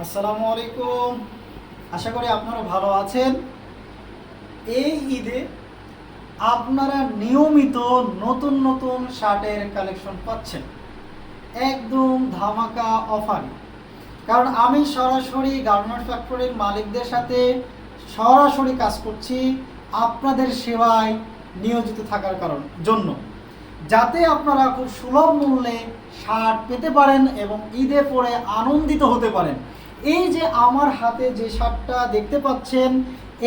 আসসালামু আলাইকুম। আশা করি আপনারা ভালো আছেন। এই ঈদে আপনারা নিয়মিত নতুন নতুন শার্টের কালেকশন পাচ্ছেন একদম ধামাকা অফারে। কারণ আমি সরাসরি গার্মেন্টস ফ্যাক্টরির মালিকদের সাথে সরাসরি কাজ করছি আপনাদের সেবায় নিয়োজিত থাকার জন্য, যাতে আপনারা খুব সুলভ মূল্যে শার্ট পেতে পারেন এবং ঈদে পরে আনন্দিত হতে পারেন। এই যে আমার হাতে যে শার্টটা দেখতে পাচ্ছেন,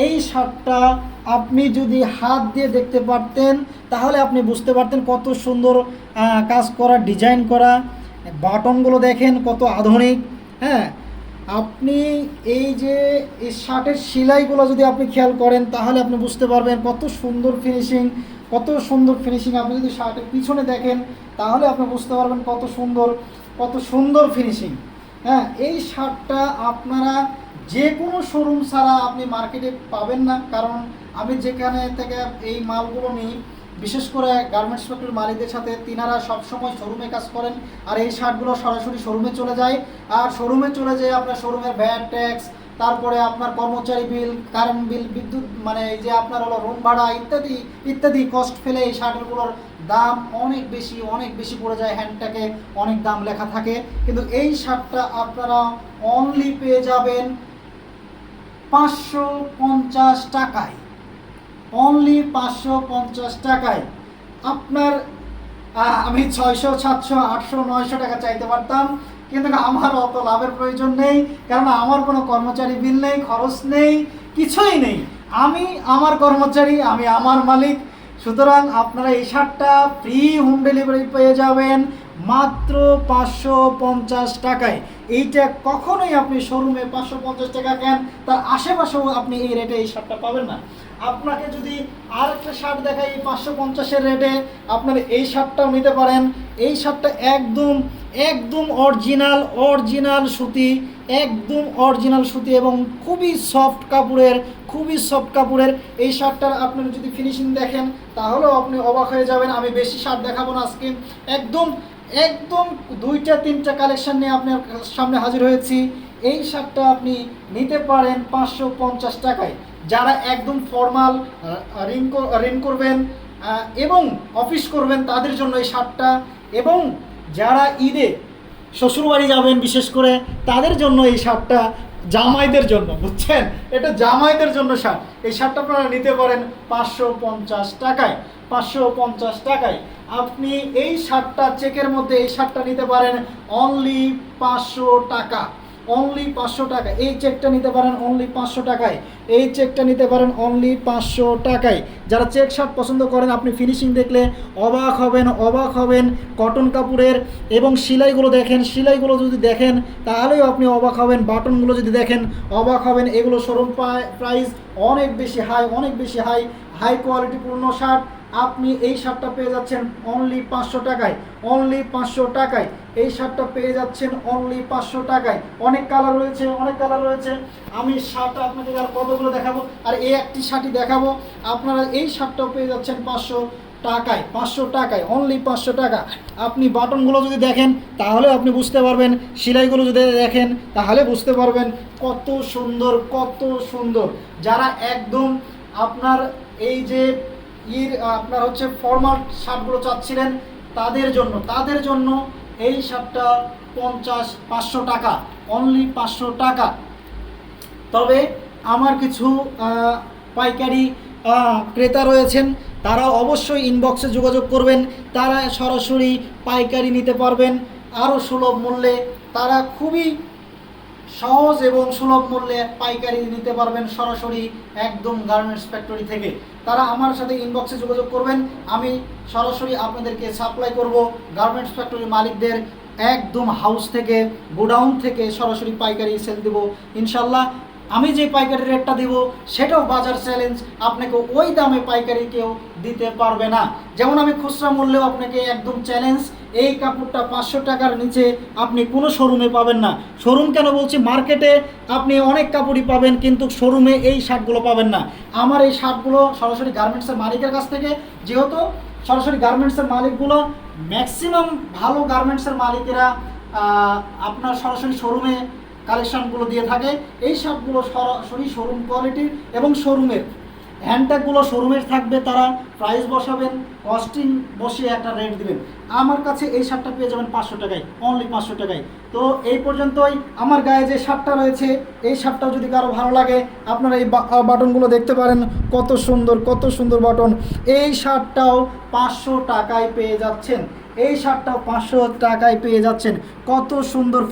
এই শার্টটা আপনি যদি হাত দিয়ে দেখতে পারতেন তাহলে আপনি বুঝতে পারতেন কত সুন্দর কাজ করা, ডিজাইন করা, বাটনগুলো দেখেন কত আধুনিক। হ্যাঁ, আপনি এই যে এই শার্টের সেলাইগুলো যদি আপনি খেয়াল করেন তাহলে আপনি বুঝতে পারবেন কত সুন্দর ফিনিশিং, কত সুন্দর ফিনিশিং। আপনি যদি শার্টের পিছনে দেখেন তাহলে আপনি বুঝতে পারবেন কত সুন্দর ফিনিশিং। হ্যাঁ, এই শার্টটা আপনারা যে কোনো শোরুম ছাড়া আপনি মার্কেটে পাবেন না। কারণ আমি যেখানে থেকে এই মালগুলো নিই, বিশেষ করে গার্মেন্টস ফ্যাক্টরির মালিকদের সাথে, তিনারা সবসময় শোরুমে কাজ করেন আর এই শার্টগুলো সরাসরি শোরুমে চলে যায়। আর শোরুমে চলে যেয়ে আপনার শোরুমের ভ্যাট ট্যাক্স, তারপরে আপনার কর্মচারী বিল, কারেন্ট বিল, বিদ্যুৎ, মানে এই যে আপনার হলো রুম ভাড়া ইত্যাদি ইত্যাদি কস্ট ফেলে এই শার্টগুলোর দাম অনেক বেশি পড়ে যায়। হ্যান্ডটাকে অনেক দাম লেখা থাকে, কিন্তু এই শার্টটা আপনারা অনলি পেয়ে যাবেন 550 টাকায়। অনলি 550 টাকায়। আপনার আমি 600, 700, 800, 900 টাকা চাইতে পারতাম, কিন্তু আমার অত লাভের প্রয়োজন নেই। কারণ আমার কোনো কর্মচারী বিল নেই, খরচ নেই, কিছুই নেই। আমি আমার কর্মচারী, আমি আমার মালিক। সুতরাং আপনারা এই শার্টটা ফ্রি হোম ডেলিভারি পেয়ে যাবেন মাত্র 550 টাকায়। এইটা কখনোই আপনি শোরুমে 550 টাকা কেন, তার আশেপাশেও আপনি এই রেটে এই শার্টটা পাবেন না। আপনাকে যদি আর একটা শার্ট দেখাই এই 550-এর রেটে, আপনারা এই শার্টটাও নিতে পারেন। এই শার্টটা একদম একদম অরিজিনাল সুতি, একদম অরিজিনাল সুতি এবং খুবই সফট কাপড়ের এই শার্টটার আপনারা যদি ফিনিশিং দেখেন তাহলেও আপনি অবাক হয়ে যাবেন। আমি বেশি শার্ট দেখাবো না আজকে, একদম 2-3টা কালেকশন নিয়ে আপনার সামনে হাজির হয়েছি। এই শার্টটা আপনি নিতে পারেন 550 টাকায়। যারা একদম ফর্মাল রিন করবেন এবং অফিস করবেন তাদের জন্য এই শার্টটা, এবং যারা ঈদে শ্বশুরবাড়ি যাবেন বিশেষ করে তাদের জন্য এই শার্টটা, জামাইদের জন্য, বুঝছেন, এটা জামাইদের জন্য শার্ট। এই শার্টটা আপনারা নিতে পারেন 550 টাকায়। 550 টাকায় আপনি এই শার্টটা, চেকের মধ্যে এই শার্টটা নিতে পারেন অনলি 500 টাকা। অনলি 500 টাকা। এই চেকটা নিতে পারেন অনলি 500 টাকায়। এই চেকটা নিতে পারেন অনলি 500 টাকায়। যারা চেক শার্ট পছন্দ করেন, আপনি ফিনিশিং দেখলে অবাক হবেন। কটন কাপড়ের, এবং সেলাইগুলো দেখেন, সেলাইগুলো যদি দেখেন তাহলেও আপনি অবাক হবেন। বাটনগুলো যদি দেখেন অবাক হবেন। এগুলো শোরুম প্রাইস অনেক বেশি হাই কোয়ালিটিপূর্ণ শার্ট। আপনি এই শার্টটা পেয়ে যাচ্ছেন অনলি 500 টাকায়। অনলি 500 টাকায় এই শার্টটা পেয়ে যাচ্ছেন অনলি 500 টাকায়। অনেক কালার রয়েছে। আমি শার্টটা আপনাকে আর কতগুলো দেখাবো, আর এই একটি শার্টই দেখাবো। আপনারা এই শার্টটাও পেয়ে যাচ্ছেন 500 টাকায়। অনলি 500 টাকা। আপনি বাটনগুলো যদি দেখেন তাহলে আপনি বুঝতে পারবেন, সেলাইগুলো যদি দেখেন তাহলে বুঝতে পারবেন কত সুন্দর। যারা একদম আপনার এই যে আপনার হচ্ছে ফর্মাল শার্টগুলো চাচ্ছিলেন তাদের জন্য এই শার্টটা 500 টাকা। অনলি 500 টাকা। তবে আমার কিছু পাইকারি ক্রেতা রয়েছেন, তারা অবশ্যই ইনবক্সে যোগাযোগ করবেন। তারা সরাসরি পাইকারি নিতে পারবেন আরও সুলভ মূল্যে। তারা খুবই সহজ এবং সুলভ মূল্যে পাইকারি নিতে পারবেন সরাসরি একদম গার্মেন্টস ফ্যাক্টরি থেকে। তারা আমার সাথে ইনবক্সে যোগাযোগ করবেন। আমি সরাসরি আপনাদেরকে সাপ্লাই করব গার্মেন্টস ফ্যাক্টরির মালিকদের একদম হাউস থেকে, গোডাউন থেকে সরাসরি পাইকারি সেল দেব ইনশাল্লাহ। আমি যে পাইকারি রেটটা দিব সেটাও বাজার চ্যালেঞ্জ, আপনাকে ওই দামে পাইকারি কেউ দিতে পারবে না। যেমন আমি খুচরা মূল্যেও আপনাকে একদম চ্যালেঞ্জ, এই কাপড়টা 500 টাকার নিচে আপনি কোনো শোরুমে পাবেন না। শোরুম কেন বলছি, মার্কেটে আপনি অনেক কাপড়ই পাবেন কিন্তু শোরুমে এই শার্টগুলো পাবেন না। আমার এই শার্টগুলো সরাসরি গার্মেন্টসের মালিকের কাছ থেকে, যেহেতু সরাসরি গার্মেন্টসের মালিকগুলো ম্যাক্সিমাম ভালো গার্মেন্টসের মালিকেরা আপনার সরাসরি শোরুমে কালেকশানগুলো দিয়ে থাকে। এই শার্টগুলো সরাসরি শোরুম কোয়ালিটির এবং শোরুমের হ্যান্ডট্যাগুলো শোরুমের থাকবে, তারা প্রাইস বসাবেন, কস্টিং বসিয়ে একটা রেট দিবেন। আমার কাছে এই শার্টটা পেয়ে যাবেন 500 টাকায়, অনলি 500 টাকায়। তো এই পর্যন্তই। আমার গায়ে যে শার্টটা রয়েছে এই শার্টটাও যদি কারো ভালো লাগে, আপনারা এই বাটনগুলো দেখতে পারেন, কত সুন্দর বাটন। এই শার্টটাও 500 টাকায় পেয়ে যাচ্ছেন, এই শার্টটাও 500 টাকায় পেয়ে যাচ্ছেন। কত সুন্দর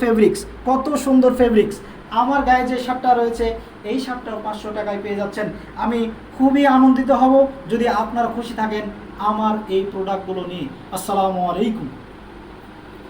ফেব্রিক্স। আমার গায়ে যে শার্টটা রয়েছে এই শার্টটাও 500 টাকায় পেয়ে যাচ্ছেন। আমি খুবই আনন্দিত হব যদি আপনারা খুশি থাকেন আমার এই প্রোডাক্টগুলো নিয়ে। আসসালামু আলাইকুম।